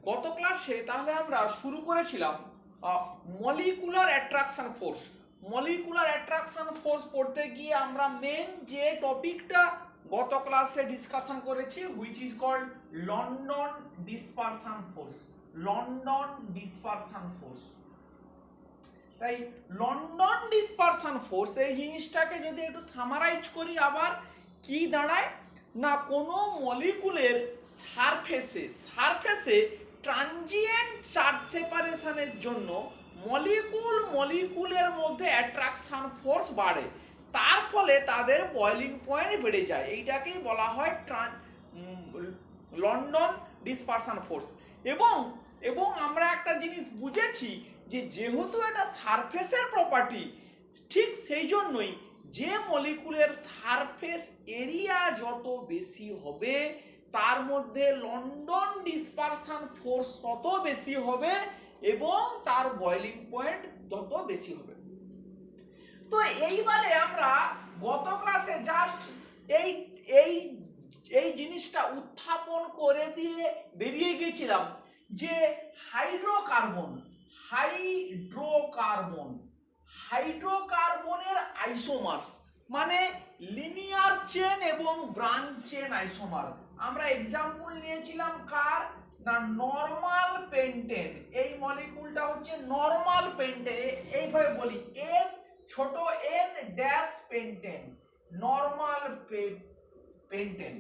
গত ক্লাসে তাহলে আমরা শুরু করেছিলাম molecular attraction force. Molecular attraction force পড়তে গিয়ে আমরা মেন যে টপিকটা গত ক্লাসে ডিসকাশন করেছি which is called London dispersion force. London dispersion force. তাই লন্ডন ডিসপারশন ফোর্স এই জিনিসটাকে যদি একটু সামারাইজ করি আবার কি দাঁড়ায় না, কোনো মলিকুলের সারফেসে ট্রানজিয়েন্ট চার্জ সেপারেশনের জন্য মলিকুলের মধ্যে অ্যাট্রাকশন ফোর্স বাড়ে, তার ফলে তাদের বয়লিং পয়েন্ট বেড়ে যায়। এইটাকেই বলা হয় লন্ডন ডিসপারশন ফোর্স। এবং আমরা একটা জিনিস বুঝেছি যে যেহেতু এটা সারফেসের প্রপার্টি, ঠিক সেই জন্যই যে মলিকুলের সারফেস এরিয়া যত বেশি হবে তার মধ্যে লন্ডন ডিসপারশন ফোর্স তত বেশি হবে এবং তার বয়লিং পয়েন্ট তত বেশি হবে। তো এইবারে আমরা গত ক্লাসে জাস্ট এই জিনিসটা উত্থাপন করে দিয়ে বেরিয়ে গেছিলাম যে হাইড্রোকার্বনের আইসোমার্স মানে লিনিয়ার চেন এবং ব্রাঞ্চ চেন আইসোমার। আমরা এক্সাম্পল নিয়েছিলাম কার না, নরমাল পেন্টেন। এই মলিকুলটা হচ্ছে নরমাল পেন্টেন, এইভাবে বলি এন ছোট N dash pentane, normal pentane.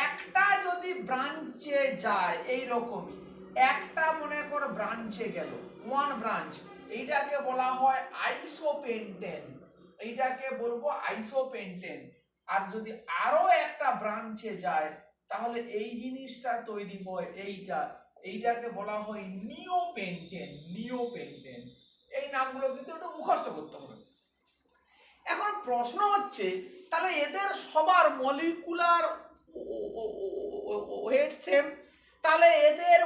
একটা যদি ব্রাঞ্চে যায় এই রকমই, একটা মনে করো ব্রাঞ্চে গেল, ওয়ান ব্রাঞ্চ, এইটাকে বলা হয় আইসোপেন্টেন, এইটাকে বলবো আইসোপেন্টেন। আর যদি আরো একটা ব্রাঞ্চে যায় তাহলে এই জিনিসটা তৈরি হয় এইটাকে বলা হয় নিওপেন্টেন। এই নামগুলো কিন্তু একটু মুখস্থ করতে হবে। এখন প্রশ্ন হচ্ছে তাহলে এদের সবার মলিকুলার ওয়েট সেম, তাহলে এদের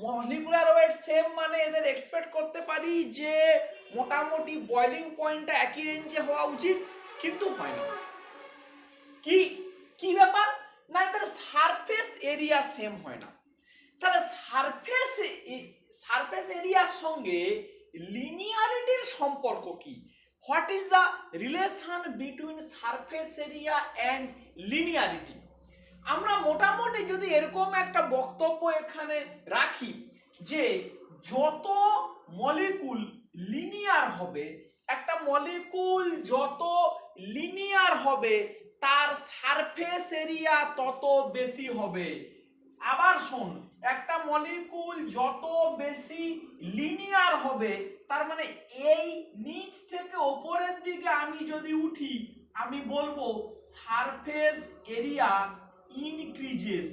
মলিকুলার ওয়েট সেম মানে এদের এক্সপেক্ট করতে পারি যে মোটামুটি বয়লিং পয়েন্টটা একই রেঞ্জে হওয়া উচিত, কিন্তু হয় না। কি ব্যাপার না, এদের সারফেস এরিয়া সেম হয় না। তাহলে সারফেস এরিয়ার সঙ্গে লিনিয়ারিটির সম্পর্ক কি? What is the relation between surface area and linearity? আমরা মোটামুটি যদি এরকম একটা বক্তব্য এখানে রাখি যে যত মলিকুল লিনিয়ার হবে, একটা মলিকুল যত লিনিয়ার হবে তার সারফেস এরিয়া তত বেশি হবে। আবার শোন, একটা মলিকুল যত বেশি লিনিয়ার হবে তার মানে এই নিচ থেকে উপরের দিকে আমি যদি উঠি আমি বলবো সারফেস এরিয়া ইনক্রিজেস।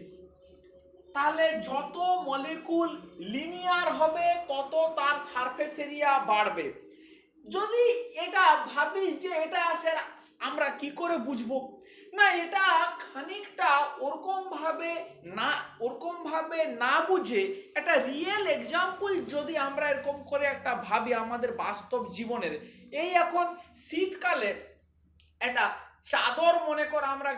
তাহলে যত মলিকুল লিনিয়ার হবে তত তার সারফেস এরিয়া বাড়বে। যদি এটা ভাবিস যে এটা আসে আমরা কি করে বুঝবো না, এটা খানিকটা ওরকম ভাবে না বুঝে একটা রিয়েল এক্সাম্পল যদি আমরা এরকম করে একটা ভাবি আমাদের বাস্তব জীবনের, এই এখন শীতকালে একটা চাদর মনে কর আমরা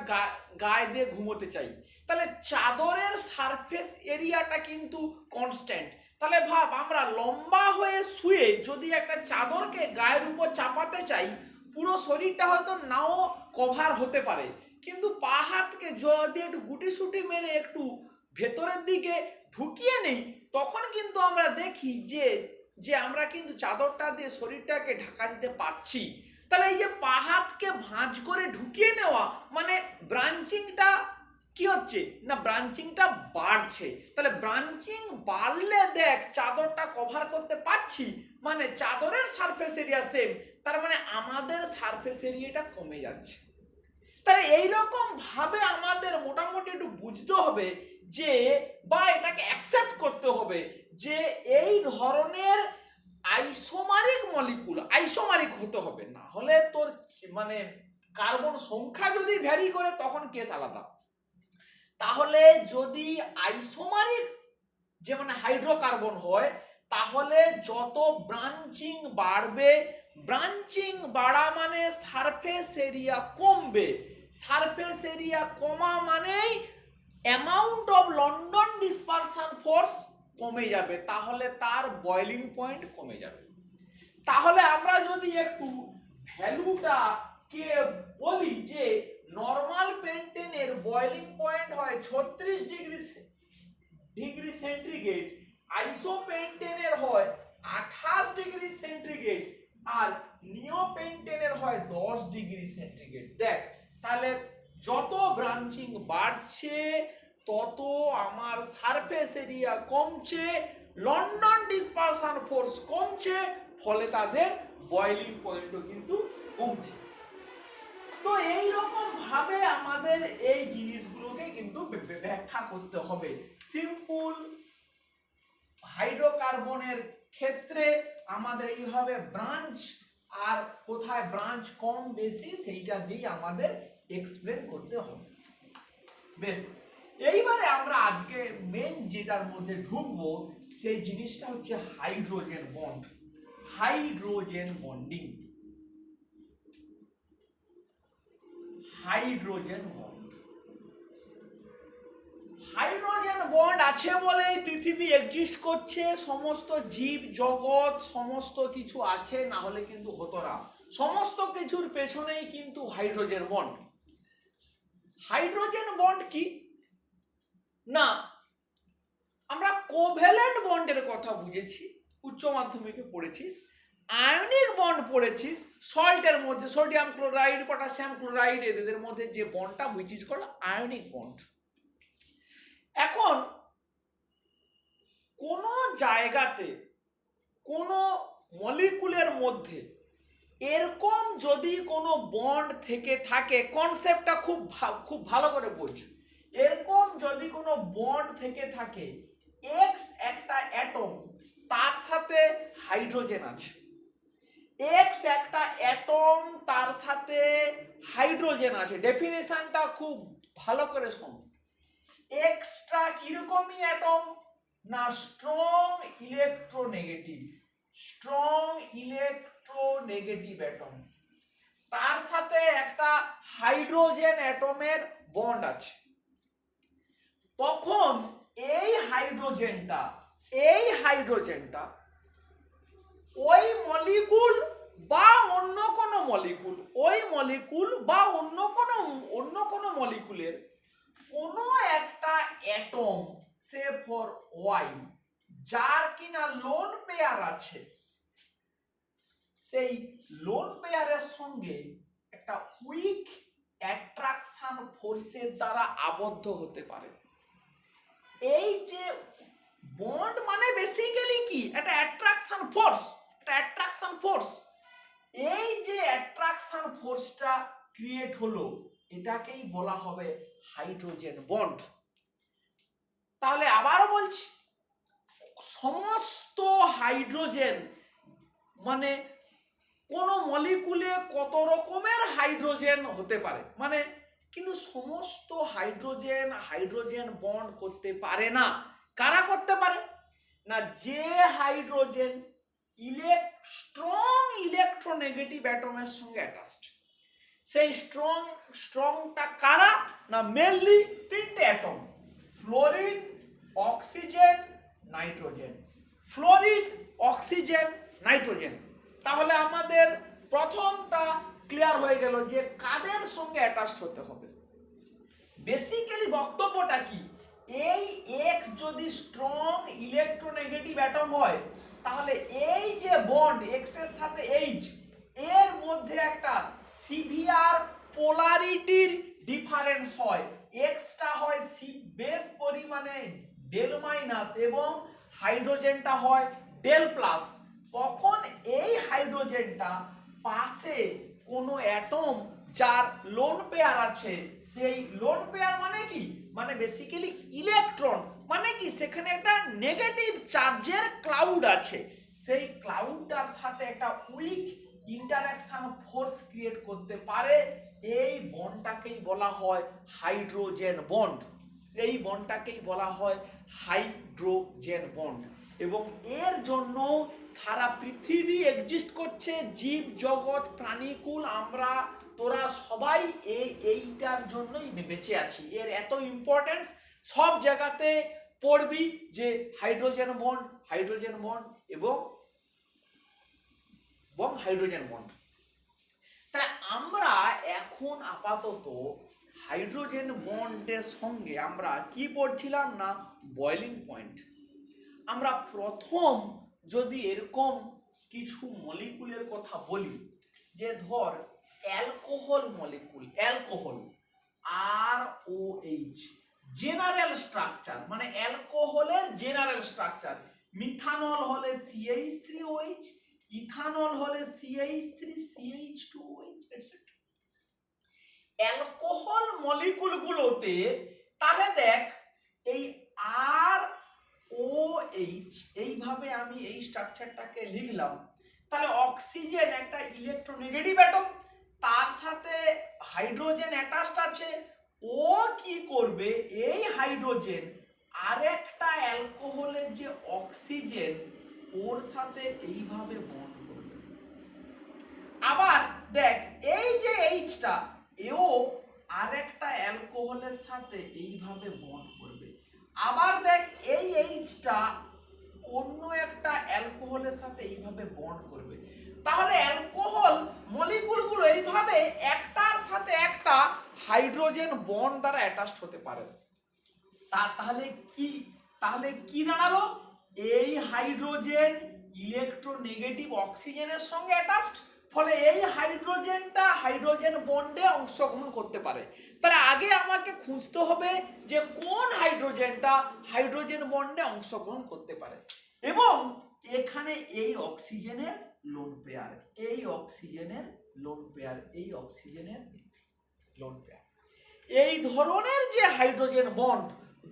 গায়ে দিয়ে ঘুমোতে চাই, তাহলে চাদরের সারফেস এরিয়াটা কিন্তু কনস্ট্যান্ট। তাহলে ভাব আমরা লম্বা হয়ে শুয়ে যদি একটা চাদরকে গায়ের উপর চাপাতে চাই, পুরো শরীরটা হয়তো নাও কভার হতে পারে, কিন্তু পা হাতকে যদি একটু গুটিসুটি মেরে একটু ভেতরের দিকে ঢুকিয়ে নেই তখন কিন্তু আমরা দেখি যে আমরা কিন্তু চাদরটা দিয়ে শরীরটাকে ঢাকা দিতে পারছি। তাহলে এই যে পা হাতকে ভাঁজ করে ঢুকিয়ে নেওয়া মানে ব্রাঞ্চিংটা কি হচ্ছে না, ব্রাঞ্চিংটা বাড়ছে। তাহলে ব্রাঞ্চিং বাড়লে দেখ চাদরটা কভার করতে পারছি, মানে চাদরের সারফেস এরিয়া সেম, তার মানে আমাদের সারফেস এরিয়াটা কমে যাচ্ছে। তাহলে এইরকম ভাবে আমাদের মোটামুটি একটু বুঝতে হবে যে বা এটাকে অ্যাকসেপ্ট করতে হবে যে এই ধরনের আইসোমারিক মলিকুল আইসোমারিক হতে হবে, না হলে তোর মানে কার্বন সংখ্যা যদি ভ্যারি করে তখন কেস আলাদা। তাহলে যদি আইসোমারিক যে মানে হাইড্রোকার্বন হয় তাহলে যত ব্রাঞ্চিং বাড়বে, ব্রাঞ্চিং বাড়া মানে সারফেস এরিয়া কমবে, সারফেস এরিয়া কমা মানেই amount of London dispersion force কমে যাবে, তাহলে তার বয়লিং পয়েন্ট কমে যাবে। তাহলে আমরা যদি একটু ভ্যালুটাকে বলি যে নর্মাল পেন্টেনের বয়লিং পয়েন্ট হয় 36 ডিগ্রি সেন্টিগ্রেড, আইসোপেন্টেনের হয় 28 ডিগ্রি সেন্টিগ্রেড, আর নিওপেন্টেনের হয় 10 ডিগ্রি সেন্টিগ্রেড। দেখ তাহলে যত ব্রাঞ্চিং বাড়ছে তত আমার সারফেস এরিয়া কমছে, লন্ডন ডিসপারশন ফোর্স কমছে, ফলে তাদের বয়লিং পয়েন্টও কিন্তু কমছে। তো এই রকম ভাবে আমাদের এই জিনিসগুলোকে কিন্তু ব্যাখ্যা করতে হবে। সিম্পল হাইড্রোকার্বনের ক্ষেত্রে আমাদের এইভাবে ব্রাঞ্চ আর কোথায় ব্রাঞ্চ কম বেশি সেইটা দিয়ে আমাদের এক্সপ্লেন করতে হবে। বেশ, এইবারে আমরা আজকে মেন যেটার মধ্যে ঢুকবো সেই জিনিসটা হচ্ছে hydrogen bond, hydrogen bonding. Hydrogen bond, hydrogen bond আছে বলেই পৃথিবী এক্সিস্ট করছে, সমস্ত জীব জগৎ সমস্ত কিছু আছে, না হলে কিন্তু হতো না। সমস্ত কিছুর পেছনেই কিন্তু হাইড্রোজেন বন্ড। হাইড্রোজেন বন্ড কি না, আমরা কোভ্যালেন্ট বন্ডের কথা বুঝেছি, উচ্চ মাধ্যমিকে পড়েছিস। আয়নিক বন্ড পড়েছিস সল্টের মধ্যে, সোডিয়াম ক্লোরাইড পটাশিয়াম ক্লোরাইড, এদের মধ্যে যে বন্ডটা which is called ionic bond. এখন কোন জায়গাতে কোন মলিকুলের মধ্যে এরকম যদি কোনো বন্ড থেকে থাকে, কনসেপ্টটা খুব ভালো করে বোঝো। এরকম যদি কোনো বন্ড থেকে থাকে, এক্স একটা অ্যাটম, তার সাথে হাইড্রোজেন আছে, এক্স একটা অ্যাটম তার সাথে হাইড্রোজেন আছে, ডেফিনেশনটা খুব ভালো করে শোনো। এক্সট্রা কিরকমই অ্যাটম না, strong electronegative, strong electronegative atom, তার সাথে একটা হাইড্রোজেন অ্যাটমের বন্ড আছে। তখন এই হাইড্রোজেনটা ওই মলিকুল বা অন্য কোনো মলিকুল, ওই মলিকুল বা অন্য কোনো মলিকুলের কোনো একটা অ্যাটম সে ফর ওয়াই, যার কিনা লোন পেয়ার আছে, সেই লোন পেয়ারের সঙ্গে একটা উইক অ্যাট্রাকশন ফোর্সের দ্বারা আবদ্ধ হতে পারে। এই যে বন্ড মানে বেসিক্যালি কি, একটা অ্যাট্রাকশন ফোর্স, একটা অ্যাট্রাকশন ফোর্স। এই যে অ্যাট্রাকশন ফোর্সটা ক্রিয়েট হলো, এটাকেই বলা হবে হাইড্রোজেন বন্ড। তাহলে আবারও বলছি, সমস্ত হাইড্রোজেন মানে কোন মলিকুলে কত রকমের হাইড্রোজেন হতে পারে, মানে কিন্তু সমস্ত হাইড্রোজেন বন্ড করতে পারে না। কারা করতে পারে না, যে হাইড্রোজেন স্ট্রং ইলেকট্রোনেগেটিভ অ্যাটমের সঙ্গে অ্যাটাচড। সেই স্ট্রংটা কারা না, মেনলি তিনটে atom, fluorine, oxygen, nitrogen, fluorine, oxygen, nitrogen. তাহলে আমাদের প্রথমটা ক্লিয়ার হয়ে গেল যে কাদের সঙ্গে অ্যাটাচড হতে হবে। বেসিক্যালি বক্তব্যটা কি, এই এক্স যদি স্ট্রং ইলেকট্রোনেগেটিভ অ্যাটম হয়, তাহলে এই যে বন্ড এক্স এর সাথে এইচ, এর মধ্যে একটা সিভিয়ার পোলারিটির ডিফারেন্স হয়। এক্সটা হয় বেশ পরিমাণে ডেল মাইনাস এবং হাইড্রোজেনটা হয় ডেল প্লাস। তখন এই হাইড্রোজেনটা পাশে কোনো অ্যাটম যার লোন পেয়ার আছে, সেই লোন পেয়ার মানে কি, মানে বেসিক্যালি ইলেকট্রন, মানে কি সেখানে একটা নেগেটিভ চার্জের ক্লাউড আছে, সেই ক্লাউডটার সাথে একটা উইক ইন্টারঅ্যাকশন ফোর্স ক্রিয়েট করতে পারে। এই বন্ডটাকেই বলা হয় হাইড্রোজেন বন্ড, এই বন্ডটাকেই বলা হয় হাইড্রোজেন বন্ড। এবং এর জন্য সারা পৃথিবী এক্সিস্ট করছে, জীব জগৎ প্রাণীকুল আমরা তোরা সবাই এইটার জন্যই বেঁচে আছি। এর এত ইম্পর্টেন্স, সব জায়গাতে পড়বি যে হাইড্রোজেন বন্ড এবং হাইড্রোজেন বন্ড। তাই আমরা এখন আপাতত হাইড্রোজেন বন্ডের সঙ্গে আমরা কি পড়ছিলাম না বয়লিং পয়েন্ট। আমরা প্রথম যদি এরকম কিছু মলিকুলের কথা বলি, যে ধর alcohol molecule, alcohol ROH, general structure মানে অ্যালকোহলের জেনারেল স্ট্রাকচার, মিথানল হলে CH3OH, ইথানল হলে CH3CH2OH এটসেট্রা। অ্যালকোহল মলিকুলগুলোতে তাহলে দেখ এই ROH এইভাবে আমি এই স্ট্রাকচারটাকে লিখলাম, তাহলে অক্সিজেন একটা ইলেকট্রোনেগেটিভ অ্যাটম, তার সাথে হাইড্রোজেন অ্যাটাচড আছে। ও কি করবে, এই হাইড্রোজেন আরেকটা অ্যালকোহলের যে অক্সিজেন ওর সাথে এইভাবে বন্ড করবে। আবার দেখ এই যে এইচটা, এও আরেকটা অ্যালকোহলের সাথে এইভাবে বন্ড করবে। আবার দেখ এই এইচটা অন্য একটা অ্যালকোহলের সাথে এইভাবে বন্ড করবে। তাহলে অ্যালকোহল মলিকুলগুলো এইভাবে একটার সাথে একটা হাইড্রোজেন বন্ড দ্বারা অ্যাটাচড হতে পারে। তাহলে কি দাঁড়ালো, এই হাইড্রোজেন ইলেকট্রোনেগেটিভ অক্সিজেনের সঙ্গে অ্যাটাচড, ফলে এই হাইড্রোজেনটা হাইড্রোজেন বন্ডে অংশগ্রহণ করতে পারে। তাহলে আগে আমাকে খুঁজতে হবে যে কোন হাইড্রোজেনটা হাইড্রোজেন বন্ডে অংশগ্রহণ করতে পারে। এবং এখানে এই অক্সিজেনের লোন পেয়ার, এই অক্সিজেনের লোন পেয়ার, এই অক্সিজেনের লোন পেয়ার, এই ধরনের যে হাইড্রোজেন বন্ড,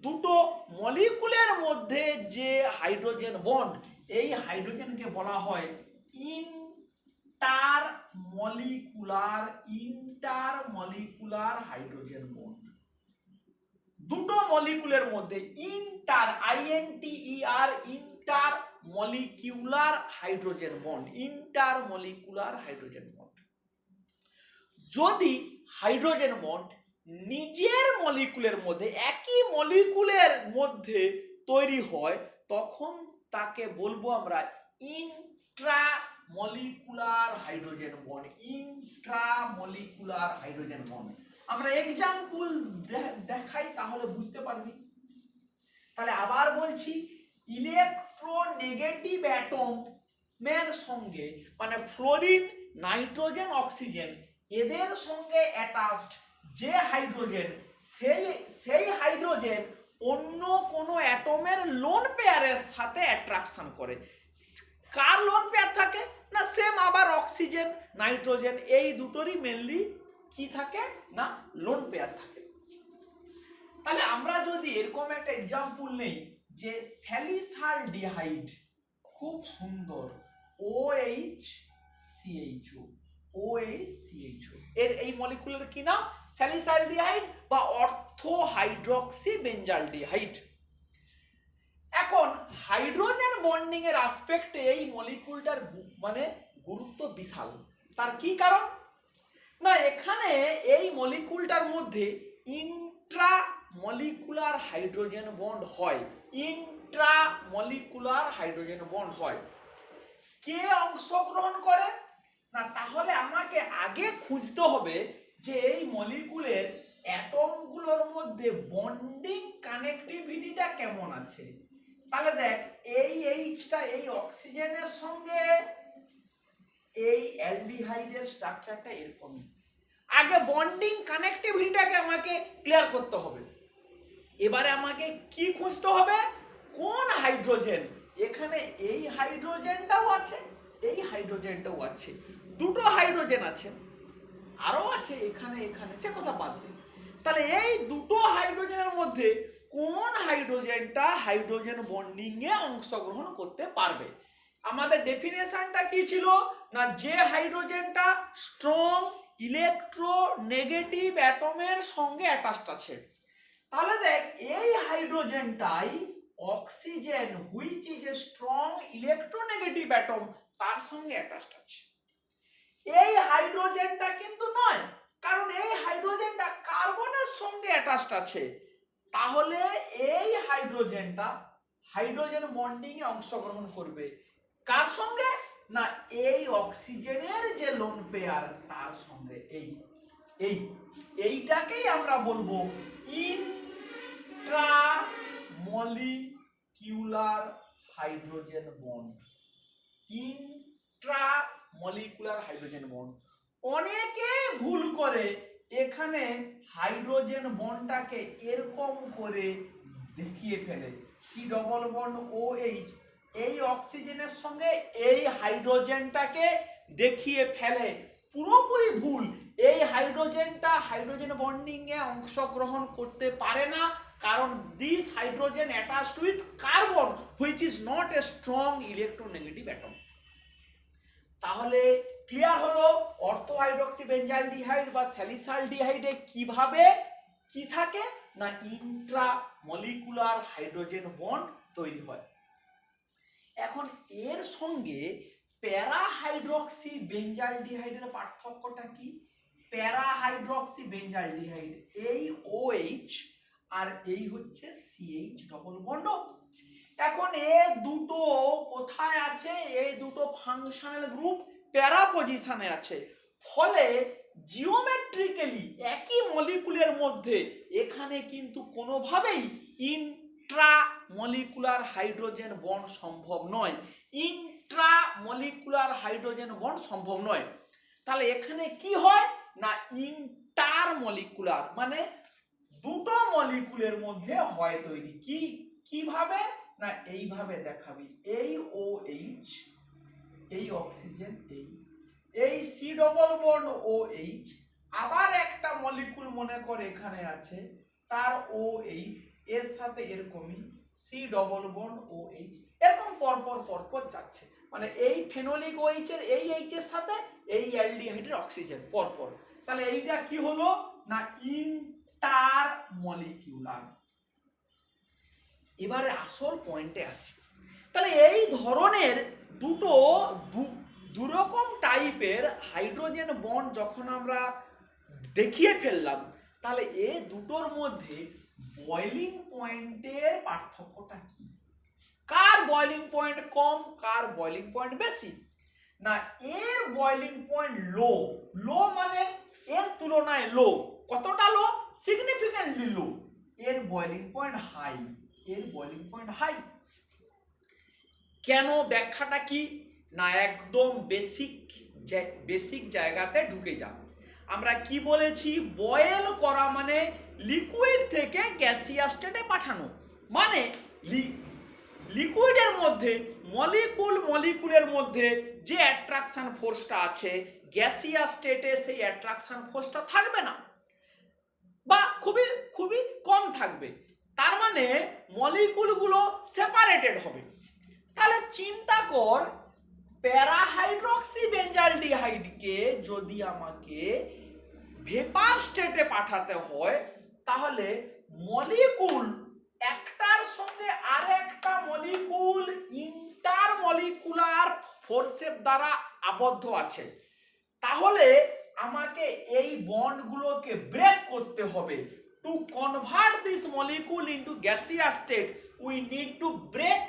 দুটো মলিকুলের মধ্যে যে হাইড্রোজেন বন্ড, এই হাইড্রোজেনকে বলা হয় ইন্টারমলিকুলার হাইড্রোজেন বন্ড। দুটো মলিকুলের মধ্যে ইন্টারমলিকুলার হাইড্রোজেন বন্ড। যদি হাইড্রোজেন বন্ড নিজের মলিকুলের মধ্যে, একই মলিকুলের মধ্যে তৈরি হয়, তখন তাকে বলবো আমরা ইন্ট্রামলিকুলার হাইড্রোজেন বন্ড। আমরা এক্সাম্পল দেখাই তাহলে বুঝতে পারবি। তাহলে আবার বলছি, ইলেকট্রোনেগেটিভ অ্যাটমের সঙ্গে মানে ফ্লোরিন, নাইট্রোজেন, অক্সিজেন, এদের সঙ্গে অ্যাটাচড যে হাইড্রোজেন, সেই হাইড্রোজেন অন্য কোনো অ্যাটমের লোন পেয়ারের সাথে অ্যাট্রাকশন করে। কার লোন পেয়ার থাকে না, সেম আবার অক্সিজেন, নাইট্রোজেন, এই দুটোরই মেনলি কি থাকে না লোন পেয়ার থাকে। তাহলে আমরা যদি এরকম একটা এক্সাম্পল নেই যে স্যালিসালডিহাইড, খুব সুন্দর, OHCHO, এর এই মলিকুলের কি নাম, স্যালিসালডিহাইড বা অর্থো হাইড্রক্সি বেঞ্জালডিহাইড। এখন হাইড্রোজেন বন্ডিং এর আসপেক্টে এই মলিকুলটার মানে গুরুত্ব বিশাল। তার কি কারণ না, এখানে এই মলিকুলটার মধ্যে ইন্ট্রামলিকুলার হাইড্রোজেন বন্ড হয়। কে অংশগ্রহণ করে না, তাহলে আমাকে আগে খুঁজতে হবে যে এই মলিকুলের অ্যাটমগুলোর মধ্যে বন্ডিং কানেক্টিভিটিটা কেমন আছে। তাহলে দেখ এই এইচটা এই অক্সিজেনের সঙ্গে এই অ্যালডিহাইডের স্ট্রাকচারটা এরকমই। আগে বন্ডিং কানেক্টিভিটিটাকে আমাকে ক্লিয়ার করতে হবে। এবারে আমাকে কি খুঁজতে হবে, কোন হাইড্রোজেন, এখানে এই হাইড্রোজেনটাও আছে, এই হাইড্রোজেনটাও আছে, দুটো হাইড্রোজেন আছে, আরও আছে এখানে, সে কথা বাদ দে। তাহলে এই দুটো হাইড্রোজেনের মধ্যে কোন হাইড্রোজেনটা হাইড্রোজেন বন্ডিং এ অংশগ্রহণ করতে পারবে। আমাদের ডেফিনেশনটা কি ছিল না, যে হাইড্রোজেনটা স্ট্রং ইলেকট্রোনেগেটিভ অ্যাটমের সঙ্গে অ্যাটাচড আছে। তাহলে দেখ এই হাইড্রোজেনটাই oxygen, which is a strong electronegative atom, তার সঙ্গে অ্যাটাচড আছে। এই হাইড্রোজেনটা কিন্তু নয়, কারণ এই হাইড্রোজেনটা কার্বনের সঙ্গে অ্যাটাচড আছে। তাহলে এই হাইড্রোজেনটা হাইড্রোজেন বন্ডিং এ অংশগ্রহণ করবে কার সঙ্গে? না এই অক্সিজেনের যে লোন পেয়ার তার সঙ্গে। এইটাকেই আমরা বলবো intramolecular hydrogen bond. Intramolecular hydrogen bond. অনেকে ভুল করে এখানে হাইড্রোজেন বন্ডটাকে এরকম করে দেখিয়ে ফেলে, C double bond O H, এই অক্সিজেনের সঙ্গে এই হাইড্রোজেনটাকে দেখিয়ে ফেলে। পুরোপুরি ভুল। এই হাইড্রোজেনটা হাইড্রোজেন বন্ডিং এ অংশগ্রহণ করতে পারে না, কারণ this hydrogen attached with carbon which is not a strong electronegative atom. তাহলে ক্লিয়ার হলো অর্থো হাইড্রক্সি বেঞ্জালডিহাইড বা স্যালিসালডিহাইডে কিভাবে কি থাকে না ইন্ট্রামলিকুলার হাইড্রোজেন বন্ড তৈরি হয়। এখন এর সঙ্গে প্যারা হাইড্রক্সি বেঞ্জালডিহাইডের পার্থক্যটা কি? প্যারা হাইড্রক্সি বেঞ্জালডিহাইড এই OH আর এই হচ্ছে CH ডবল বন্ড। এখন এ দুটো কোথায় আছে? এই দুটো ফাংশনাল গ্রুপ প্যারা পজিশনে আছে, ফলে জিওমেট্রিক্যালি একই মলিকুলের মধ্যে এখানে কিন্তু কোনোভাবেই ইন্ট্রামলিকুলার হাইড্রোজেন বন্ড সম্ভব নয়। ইন্ট্রামলিকুলার হাইড্রোজেন বন্ড সম্ভব নয়। তাহলে এখানে কি হয় না ইন্টারমলিকুলার, মানে দুটো মলিকুলের মধ্যে হয় তৈরি। কিভাবে না এইভাবে দেখাবি, এই OH এই অক্সিজেন এই সি ডবল বন্ড OH, আবার একটা মলিকুল মনে করে এখানে আছে তার OH এর সাথে এরকমই সি ডবল বন্ড OH, এরকম পরপর যাচ্ছে, মানে এই ফেনোলিক OH এর এই H এর সাথে এই অ্যালডিহাইডের অক্সিজেন পরপর। তাহলে এইটা কি হলো না ইন্টারমলিকিউলার। এবারে আসল পয়েন্টে আসি। তাহলে এই ধরনের দুরকম টাইপের হাইড্রোজেন বন্ড যখন আমরা দেখিয়ে ফেললাম, তাহলে এই দুটোর মধ্যে বয়লিং পয়েন্টের পার্থক্যটা কি? কার বয়লিং পয়েন্ট কম, কার বয়লিং পয়েন্ট বেশি? না এর বয়লিং পয়েন্ট লো মানে এর তুলনায় লো। কতটা লো? সিগনিফিক্যান্টলি লো। এর বয়লিং পয়েন্ট হাই, কেন? ব্যাখ্যাটা কি না একদম বেসিক জায়গাতে ঢুকে যাও। আমরা কি বলেছি? বয়েল করা মানে লিকুইড থেকে গ্যাসিয়াস স্টেটে পাঠানো, মানে লিকুইডের মধ্যে মলিকুলের মধ্যে যে অ্যাট্রাকশন ফোর্সটা আছে, গ্যাসিয়াস স্টেটে সেই অ্যাট্রাকশন ফোর্সটা থাকবে না বা খুবই কম থাকবে। তার মানে মলিকুলগুলো সেপারেটেড হবে। তাহলে চিন্তা কর, প্যারা হাইড্রক্সি বেঞ্জালডিহাইডকে যদি আমাকে ভেপার স্টেটে পাঠাতে হয়, তাহলে মলিকুল একটার সঙ্গে আরেকটা মলিকুল ইন্টারমলিকুলার ফোর্সের দ্বারা আবদ্ধ আছে। তাহলে আমাকে এই বন্ডগুলোকে ব্রেক করতে হবে। To convert this molecule into gaseous state we need to break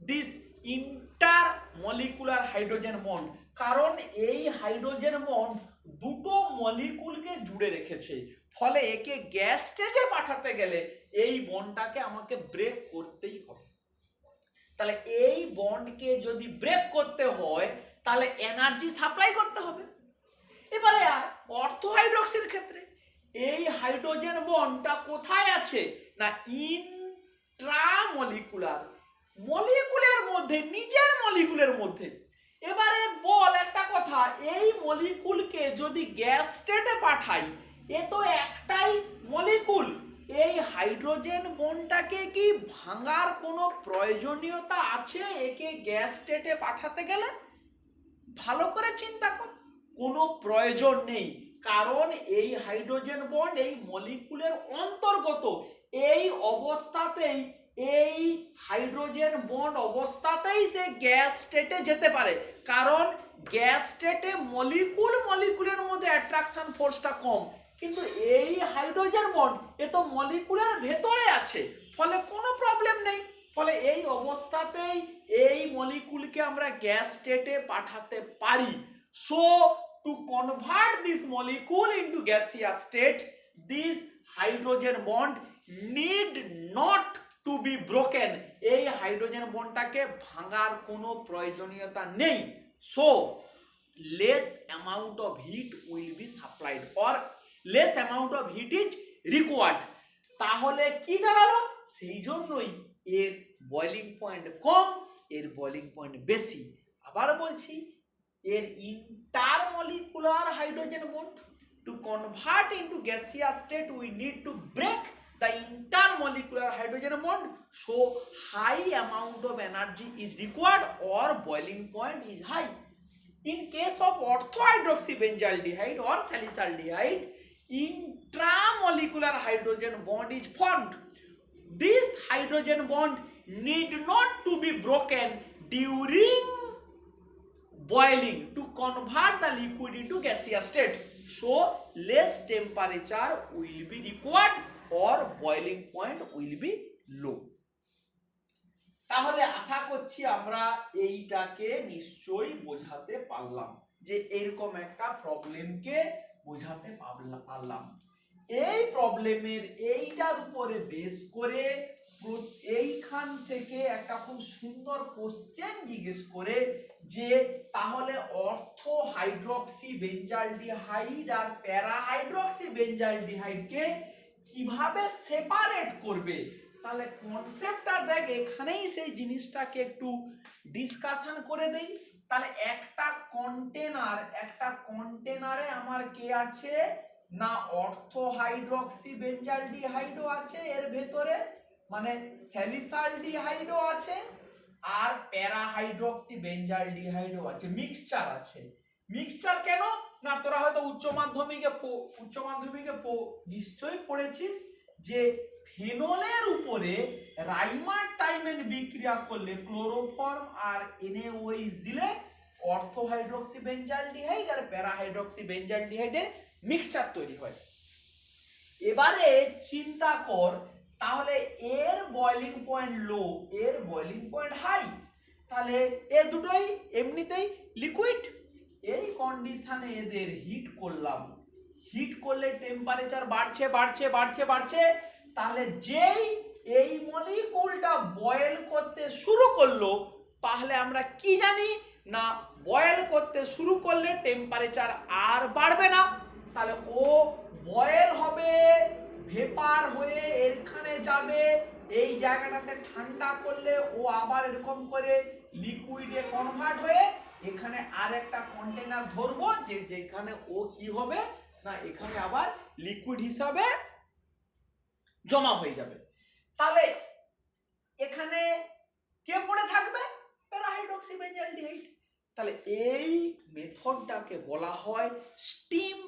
this intermolecular hydrogen bond. কারণ এই হাইড্রোজেন বন্ড দুটো মলিকুলকে জুড়ে রেখেছে, ফলে একে গ্যাস স্টেজে পাঠাতে গেলে এই বন্ডটাকে আমাকে ব্রেক করতেই হবে। তাহলে এই বন্ডকে যদি ব্রেক করতে হয় তাহলে এনার্জি সাপ্লাই করতে হবে। এবারে অর্থো হাইড্রক্সির ক্ষেত্রে এই হাইড্রোজেন বন্ডটা কোথায় আছে না মলিকুলের মধ্যে, নিজের মলিকুলের মধ্যে। এবারে বল একটা কথা, এই মলিকুলকে যদি গ্যাস স্টেটে পাঠাই, এ তো একটাই মলিকুল, এই হাইড্রোজেন বন্ডটাকে কি ভাঙার কোনো প্রয়োজনীয়তা আছে একে গ্যাস স্টেটে পাঠাতে গেলে? ভালো করে চিন্তা কর, কোনো প্রয়োজন নেই। কারণ এই হাইড্রোজেন বন্ড এই মলিকুলের অন্তর্গত। এই অবস্থাতেই এই হাইড্রোজেন বন্ড অবস্থাতেই সে গ্যাস স্টেটে যেতে পারে, কারণ গ্যাস স্টেটে মলিকুলের মধ্যে অ্যাট্রাকশন ফোর্সটা কম। কিন্তু এই হাইড্রোজেন বন্ড এ তো মলিকুলার ভেতরে আছে, ফলে কোনো প্রবলেম নেই। ফলে এই অবস্থাতেই এই মলিকুলকে আমরা গ্যাস স্টেটে পাঠাতে পারি। So to convert this molecule into gaseous state, this hydrogen bond need not to be broken. এই হাইড্রোজেন বন্ডটাকে ভাঙার কোনো প্রয়োজনীয়তা নেই। সো less amount of heat will be supplied or less amount of heat is required। তাহলে কি দাঁড়ালো? সেই জন্যই এর বয়লিং পয়েন্ট কম, এর বয়লিং পয়েন্ট বেশি। আবার বলছি, এর intermolecular hydrogen bond to convert into gaseous state we need to break the intermolecular hydrogen bond, so high amount of energy is required or boiling point is high. In case of orthohydroxybenzaldehyde or salicylaldehyde, intramolecular hydrogen bond is formed. This hydrogen bond need not to be broken during boiling to convert the liquid into gaseous state. So less temperature will be required or boiling point will be low. তাহলে আশা করছি আমরা এইটাকে নিশ্চয়ই বোঝাতে পারলাম, যে এরকম একটা প্রবলেমকে বোঝাতে পারলাম। এই প্রবলেমের এইটার উপরে বেস করে এইখান থেকে একটা খুব সুন্দর কোশ্চেন জিজ্ঞেস করে যে তাহলে অর্থো হাইড্রক্সি বেঞ্জালডিহাইড আর প্যারা হাইড্রক্সি বেঞ্জালডিহাইডকে কিভাবে সেপারেট করবে। তাহলে কনসেপ্টটা দেখ, এখানেই সেই জিনিসটাকে একটু ডিসকাশন করে দেই। তাহলে একটা কন্টেনারে আমার কে আছে না, অর্থো হাইড্রক্সি বেঞ্জালডিহাইডও আছে এর ভেতরে, মানে স্যালিসালডিহাইডও আছে, আর প্যারা হাইড্রক্সি বেঞ্জালডিহাইডও আছে, মিক্সচার আছে। মিক্সচার কেন না, তোরা হয়তো উচ্চ মাধ্যমিকে নিশ্চয়ই পড়েছিস যে ফেনলের উপরে রাইমার টাইমেন বিক্রিয়া করলে ক্লোরোফর্ম আর NaOH দিলে অর্থো হাইড্রক্সি বেঞ্জালডিহাইড আর প্যারা হাইড্রক্সি বেঞ্জালডিহাইডের মিক্সচার তৈরি হয়। এবারে চিন্তা কর, তাহলে এর বয়লিং পয়েন্ট লো, এর বয়লিং পয়েন্ট হাই, তাহলে এ দুটোই এমনিতেই লিকুইড। এই কন্ডিশনে এদের হিট করলাম, হিট করলে টেম্পারেচার বাড়ছে। তাহলে যেই এই মলিকুলটা বয়েল করতে শুরু করলো, তাহলে আমরা কি জানি না, বয়েল করতে শুরু করলে টেম্পারেচার আর বাড়বে না, তাহলে ও বয়েল হবে, ভেপার হয়ে এখানে যাবে, এই জায়গাটাতে ঠান্ডা করলে ও আবার এরকম করে লিকুইডে কনভার্ট হয়ে এখানে আর একটা কন্টেনার ধরবো, যেখানে ও কি হবে না, এখানে আবার লিকুইড হিসাবে জমা হয়ে যাবে। তাহলে এখানে কে পড়ে থাকবে, প্যারা হাইড্রক্সি বেঞ্জালডিহাইড। তাহলে এই মেথডটাকে বলা হয় স্টিম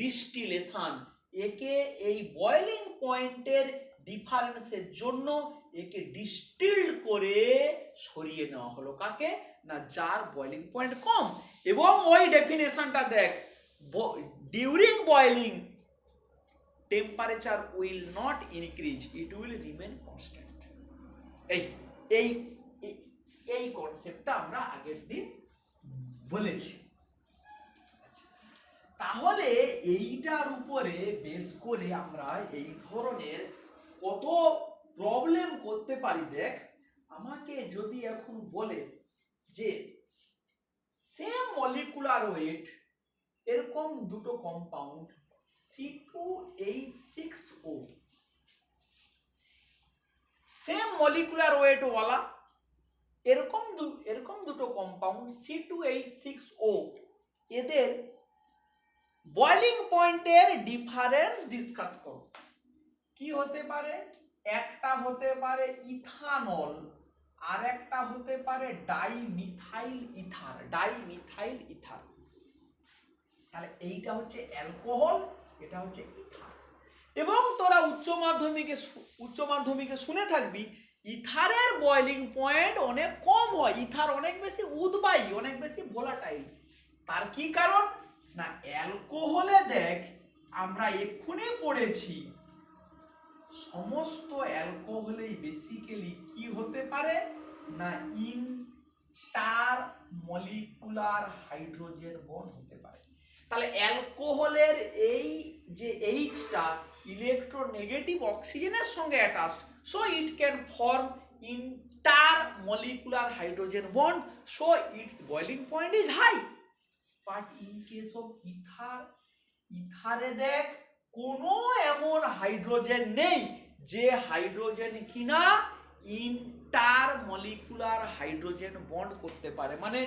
ডিস্টিলেশন। একে এই বয়লিং পয়েন্টের ডিফারেন্সের জন্য একে ডিস্টিল্ড করে সরিয়ে নেওয়া হলো, কাকে না, যার বয়লিং পয়েন্ট কম। এবং ওই ডেফিনেশনটা দেখ, during boiling temperature will not increase, it will remain constant. এই কনসেপ্টটা আমরা আগের দিন বলেছি। তাহলে এইটার উপরে বেস করে আমরা এই ধরনের কত প্রবলেম করতে পারি। দেখ, আমাকে যদি এখন বলে যে সেম মলিকুলার ওয়েট এরকম দুটো compound C2H6O, same molecular weight ওয়ালা এরকম দুটো কম্পাউন্ড C2H6O, এদের বয়লিং পয়েন্টের ডিফারেন্স ডিসকাস করো। কি হতে পারে, একটা হতে পারে ইথানল, আর একটা হতে পারে ডাইমিথাইল ইথার। তাহলে এইটা হচ্ছে অ্যালকোহল, এটা হচ্ছে ইথার। এবং তোরা উচ্চ মাধ্যমিকে শুনে থাকবি ইথারের বয়লিং পয়েন্ট অনেক কম হয়, ইথার অনেক বেশি উদ্বায়ী, অনেক বেশি ভোলাটাইল। তার কি কারণ, না অ্যালকোহলে দেখ আমরা এক্ষুনি পড়েছি সমস্ত অ্যালকোহলেই বেসিক্যালি কি হতে পারে না ইন্টার মলিকুলার হাইড্রোজেন বন্ড হতে পারে। তাহলে অ্যালকোহলের এই যে এইচটা ইলেকট্রোনেগেটিভ অক্সিজেনের সঙ্গে attached, so it can form intermolecular hydrogen bond, so its boiling point is high. But in case of ether, ইথারে দেখ কোনো এমন হাইড্রোজেন নেই যে হাইড্রোজেন কিনা ইন্টার মলিকুলার হাইড্রোজেন বন্ড করতে পারে, মানে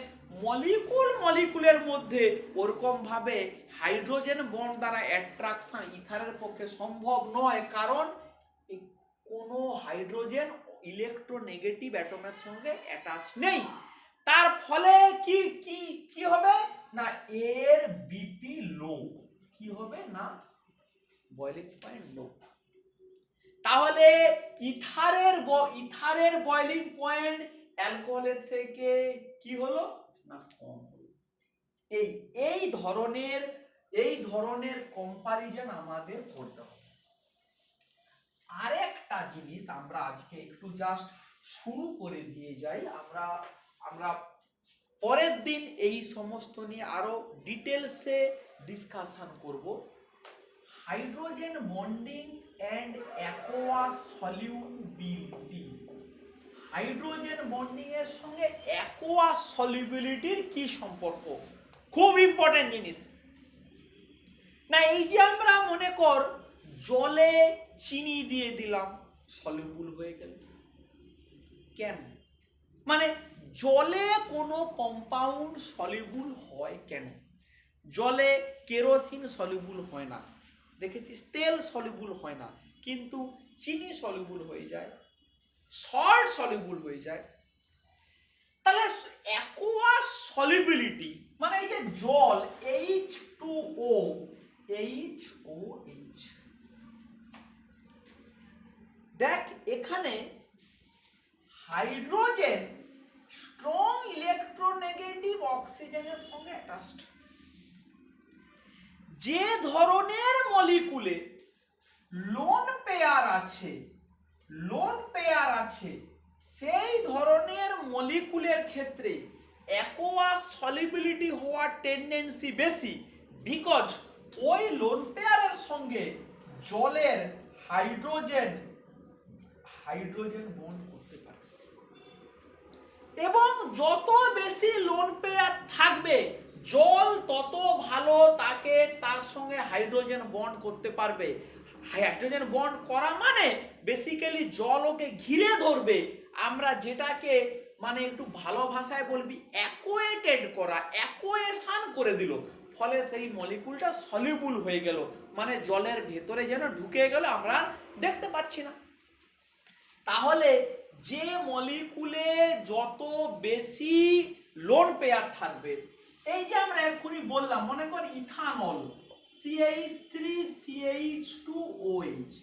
মলিকুলের মধ্যে ওরকম ভাবে হাইড্রোজেন বন্ড দ্বারা অ্যাট্রাকশন ইথারের পক্ষে সম্ভব নয়, কারণ কোনো হাইড্রোজেন ইলেকট্রোনেগেটিভ অ্যাটমের সঙ্গে অ্যাটাচ নেই। তার ফলে কি কি কি হবে না এর বিপি লো, কি হবে না বয়লিং পয়েন্ট লো। তাহলে ইথারের বয়লিং পয়েন্ট অ্যালকোহলের থেকে কি হলো না কম হলো। এই ধরনের কম্পারিজন আমাদের করতে হবে। আরেকটা জিনিস আমরা আজকে একটু জাস্ট শুরু করে দিয়ে যাই, আমরা পরের দিন এই সমস্ত নিয়ে আরো ডিটেলসে ডিসকাশন করব। Hydrogen bonding and aqueous solubility, hydrogen bonding এর সঙ্গে অ্যাকোয়াস সলিউবিলিটির কি সম্পর্ক, খুব ইম্পর্টেন্ট জিনিস। না এই যে আমরা মনে কর জলে চিনি দিয়ে দিলাম, সলিউবল হয়ে গেল কেন, মানে জলে কোনো কম্পাউন্ড সলিউবল হয় কেন? জলে কেরোসিন সলিউবল হয় না, দেখেছিস, তেল সলিউবল হয় না, কিন্তু চিনি সলিউবল হয়ে যায়, সল্ট সলিউবল হয়ে যায়। তাহলে অ্যাকোয়াস সলিউবিলিটি মানে এই যে জল H2O, HOH, দেখ এখানে হাইড্রোজেন স্ট্রং ইলেকট্রোনেগেটিভ অক্সিজেনের সঙ্গে অ্যাটাচড। যে ধরনের মলিকুলে লোন পেয়ার আছে সেই ধরনের মলিকুলের ক্ষেত্রে অ্যাকোয়াস সলিবিলিটি হওয়ার টেন্ডেন্সি বেশি, বিকজ ওই লোন পেয়ারের সঙ্গে জলের হাইড্রোজেন বন্ড করতে পারে, এবং যত বেশি লোন পেয়ার থাকবে জল তত ভালো তার সঙ্গে হাইড্রোজেন বন্ড করতে পারবে। হাইড্রোজেন বন্ড করা মানে বেসিক্যালি জল ওকে ঘিরে ধরবে, আমরা যেটাকে মানে একটু ভালো ভাষায় বলবি অ্যাকোয়েটেড করা, অ্যাকোয়েশন করে দিল, ফলে সেই মলিকুলটা সলিউবল হয়ে গেল, মানে জলের ভেতরে যেন ঢুকে গেল, আমরা দেখতে পাচ্ছি না। তাহলে যে মলিকুলে যত বেশি লোন পেয়ার থাকবে, এই যে আমরা এক্ষুনি বললাম, মনে কর ইথানল CH3CH2OH,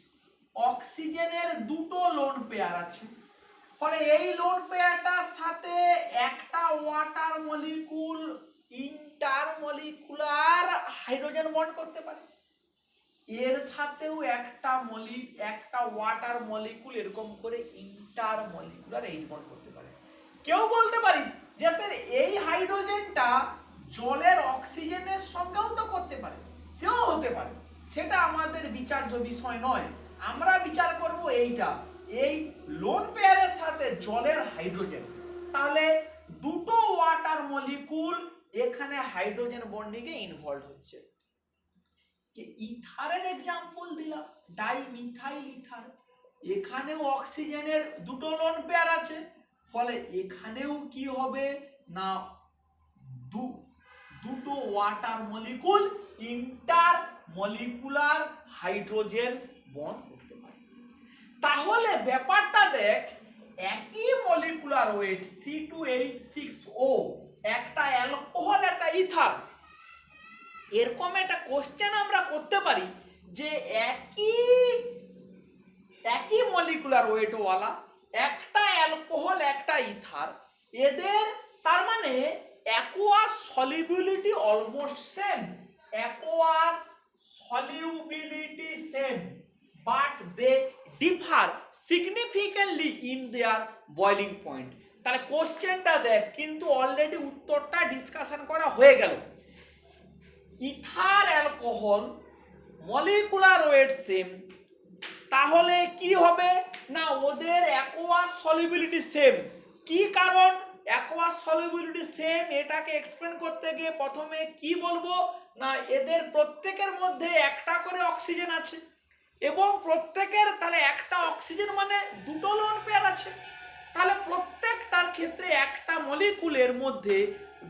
অক্সিজেনের দুটো লোন পেয়ার আছে, ফলে এই লোন পেয়ারটার সাথে একটা water molecule intermolecular hydrogen bond করতে পারে, এর সাথেও একটা ওয়াটার মলিকুল এরকম করে ইন্টারমলিকুলার এইচ বন্ড করতে পারে। কেউ বলতে পারিস যে স্যার এই হাইড্রোজেনটা জলের অক্সিজেনের সঙ্গেও তো করতে পারে, সেও হতে পারে, সেটা আমাদের বিচার্য বিষয় নয়। আমরা বিচার করব এই লোন পেয়ারের সাথে জলের হাইড্রোজেন, তাহলে দুটো ওয়াটার মলিকুল এখানে হাইড্রোজেন বন্ডিংয়ে ইনভলভ হচ্ছে। ইথারের এক্সাম্পল দিলাম, ডাইমিথাইল ইথার, এখানেও অক্সিজেনের দুটো লোন পেয়ার আছে, ফলে এখানেও কি হবে না দুটো water molecule intermolecular hydrogen bond করতে পারে। তাহলে ব্যাপারটা দেখ, একই মলিকুলার ওয়েট C2H6O, একটা অ্যালকোহল একটা ইথার, এরকম একটা কোশ্চেন আমরা করতে পারি যে একই মলিকুলার ওয়েটওয়ালা একটা অ্যালকোহল একটা ইথার, এদের তার মানে aqueous solubility almost same, aqueous solubility same but they differ significantly in their boiling point। তাহলে কোশ্চেনটা দেখ, কিন্তু অলরেডি উত্তরটা ডিসকাশন করা হয়ে গেল। Ether alcohol molecular weight same, তাহলে কি হবে না ওদের অ্যাকোয়াস সলিবিলিটি সেম। কি কারণ অ্যাকোয়াস সলিবিলিটি সেম, এটাকে এক্সপ্লেন করতে গিয়ে প্রথমে কি বলবো না এদের প্রত্যেকের মধ্যে একটা করে অক্সিজেন আছে এবং প্রত্যেকের তাহলে একটা অক্সিজেন মানে দুটো লোন পেয়ার আছে, তাহলে প্রত্যেকটার ক্ষেত্রে একটা মলিকুলের মধ্যে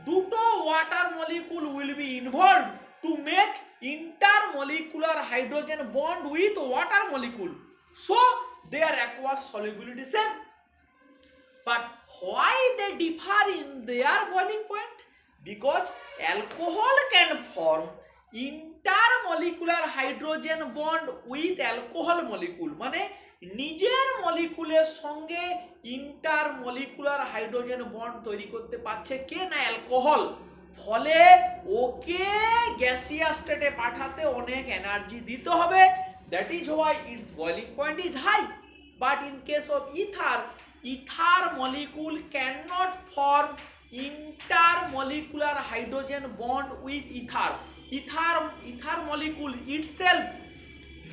দুটো water molecule will be involved to make intermolecular hydrogen bond with water molecule, so their aqueous solubility same, but why they differ in their boiling point? Because alcohol can form intermolecular hydrogen bond with alcohol molecule, মানে নিজের মলিকুলের সঙ্গে intermolecular hydrogen bond তৈরি করতে পারছে কে না alcohol, ফলে ওকে gaseous স্টেটে পাঠাতে অনেক এনার্জি দিতে হবে, that is why its boiling point is high. But in case of ether molecule can not form intermolecular hydrogen bond with ether molecule itself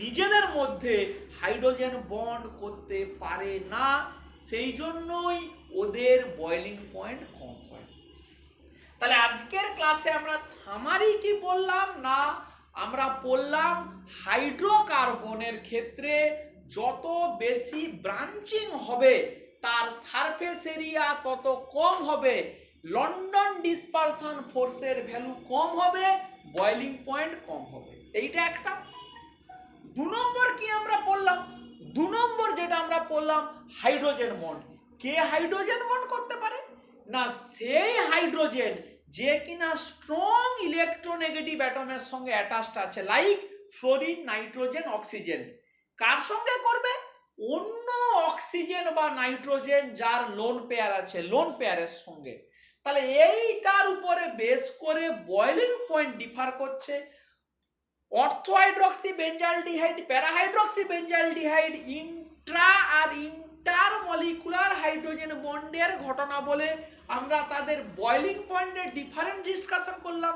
নিজেদের মধ্যে হাইড্রোজেন বন্ড করতে পারে না, সেই জন্যই ওদের বয়লিং পয়েন্ট কম হয়। তাহলে আজকের ক্লাসে আমরা সামারি কি বললাম না আমরা বললাম হাইড্রোকার্বনের ক্ষেত্রে যত বেশি ব্রাঞ্চিং হবে তার সারফেস এরিয়া তত কম হবে, লন্ডন ডিসপারশন ফোর্সের ভ্যালু কম হবে, বয়লিং পয়েন্ট কম হবে। এইটা একটা। 2 নম্বর কি আমরা পড়লাম, 2 নম্বর যেটা আমরা পড়লাম হাইড্রোজেন বন্ড। কে হাইড্রোজেন বন্ড করতে পারে না সেই হাইড্রোজেন যে কিনা স্ট্রং ইলেকট্রোনেগেটিভ অ্যাটমের সঙ্গে অ্যাটাচড আছে, লাইক ফ্লোরিন, নাইট্রোজেন, অক্সিজেন। কার সঙ্গে করবে? অন্য অক্সিজেন বা নাইট্রোজেন যার লোন পেয়ার আছে, লোন পেয়ারের সঙ্গে। তাহলে এইটার উপরে বেস করে বয়লিং পয়েন্ট ডিফার করছে। অর্থোহাইড্রক্সি বেঞ্জালডিহাইড, প্যারাহাইড্রক্সি বেঞ্জালডিহাইড ইন্ট্রা আর ইন্টারমলিকুলার হাইড্রোজেন বন্ডের ঘটনা বলে আমরা তাদের বয়লিং পয়েন্টের ডিফারেন্ট ডিসকাশন করলাম,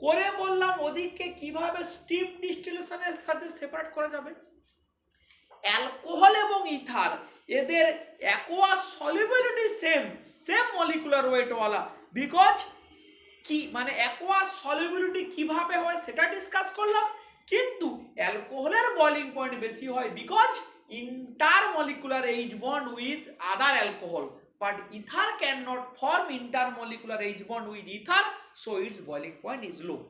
করে বললাম ওদিককে কিভাবে স্টিম ডিস্টিলেশনের সাথে সেপারেট করা যাবে। অ্যালকোহল এবং ইথার এদের অ্যাকোয়াস সলিবিলিটি সেম মলিকুলার ওয়েটওয়ালা, বিকজ কি মানে অ্যাকোয়াস সলিবিলিটি কিভাবে হয় সেটা ডিসকাস করলাম, কিন্তু অ্যালকোহলের বয়লিং পয়েন্ট বেশি হয় because intermolecular H bond with other alcohol, but ether cannot form intermolecular H bond with ether, so its boiling point is low.